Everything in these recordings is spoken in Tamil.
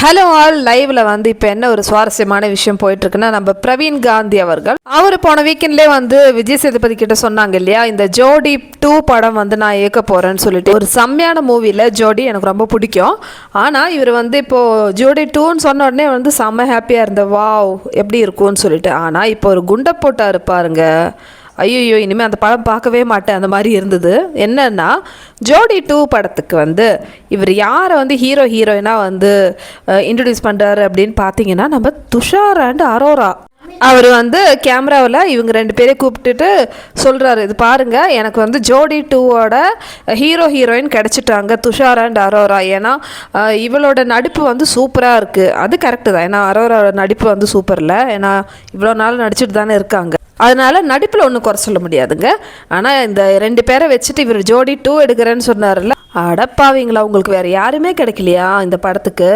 ஹலோ ஆல் லைவ்ல வந்து இப்போ என்ன ஒரு சுவாரஸ்யமான விஷயம் போயிட்டு இருக்குன்னா, நம்ம பிரவீன் காந்தி அவர்கள் அவர் போன வீக்கெண்ட்லேயே வந்து விஜய் சேதுபதி கிட்ட சொன்னாங்க இல்லையா, இந்த ஜோடி 2 படம் வந்து நான் இயக்க போறேன்னு சொல்லிட்டு. ஒரு செம்மையான மூவியில் ஜோடி எனக்கு ரொம்ப பிடிக்கும். ஆனால் இவர் வந்து இப்போ ஜோடி 2ன்னு சொன்ன உடனே வந்து செம்ம ஹாப்பியாக இருந்த வாவ் எப்படி இருக்கும்னு சொல்லிட்டு. ஆனால் இப்போ ஒரு குண்டை போட்டா இருப்பாருங்க, ஐயோ இனிமேல் அந்த படம் பார்க்கவே மாட்டேன் அந்த மாதிரி இருந்தது. என்னன்னா ஜோடி 2 படத்துக்கு வந்து இவர் யாரை வந்து ஹீரோயினாக வந்து இன்ட்ரடியூஸ் பண்ணுறாரு அப்படின்னு பார்த்தீங்கன்னா, நம்ம துஷார் அண்ட் அரோரா. அவர் வந்து கேமராவில் இவங்க 2 பேரையும் கூப்பிட்டுட்டு சொல்கிறாரு, இது பாருங்கள் எனக்கு வந்து ஜோடி 2வோட ஹீரோயின் கிடச்சிட்டாங்க, துஷார் அண்ட் அரோரா. ஏன்னா இவளோட நடிப்பு வந்து சூப்பராக இருக்குது. அது கரெக்டு தான், ஏன்னா அரோராவோட நடிப்பு வந்து சூப்பர் இல்லை, ஏன்னா இவ்வளோ நாள் நடிச்சுட்டு தானே இருக்காங்க. அதனால் நடிப்பில் ஒன்றும் குறை சொல்ல முடியாதுங்க. ஆனால் இந்த 2 பேரை வச்சுட்டு இவர் ஜோடி 2 எடுக்கிறேன்னு சொன்னார்ல, அடப்பாவீங்களா, உங்களுக்கு வேறு யாருமே கிடைக்கலையா இந்த படத்துக்கு?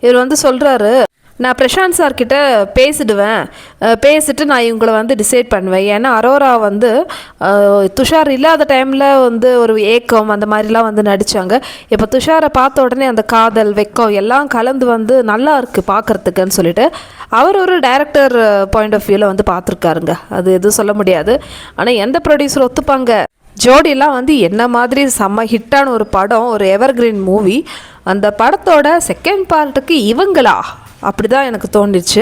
இவர் வந்து சொல்கிறாரு, நான் பிரசாந்த் சார்கிட்ட பேசிட்டு நான் இவங்களை வந்து டிசைட் பண்ணுவேன். ஏன்னா அரோரா வந்து துஷார் இல்லாத டைமில் வந்து ஒரு ஏக்கம் அந்த மாதிரிலாம் வந்து நடித்தாங்க. இப்போ துஷாரை பார்த்த உடனே அந்த காதல் வெக்கம் எல்லாம் கலந்து வந்து நல்லா இருக்குது பார்க்குறதுக்குன்னு சொல்லிட்டு அவர் ஒரு டைரக்டர் பாயிண்ட் ஆஃப் வியூவில் வந்து பார்த்துருக்காருங்க. அது எதுவும் சொல்ல முடியாது. ஆனால் எந்த ப்ரொடியூசர் ஒத்துப்பாங்க? ஜோடிலாம் வந்து என்ன மாதிரி செம்ம ஹிட்டான ஒரு படம், ஒரு எவர்கிரீன் மூவி. அந்த படத்தோட செகண்ட் பார்ட்டுக்கு இவங்களா, அப்படி தான் எனக்கு தோணுச்சு.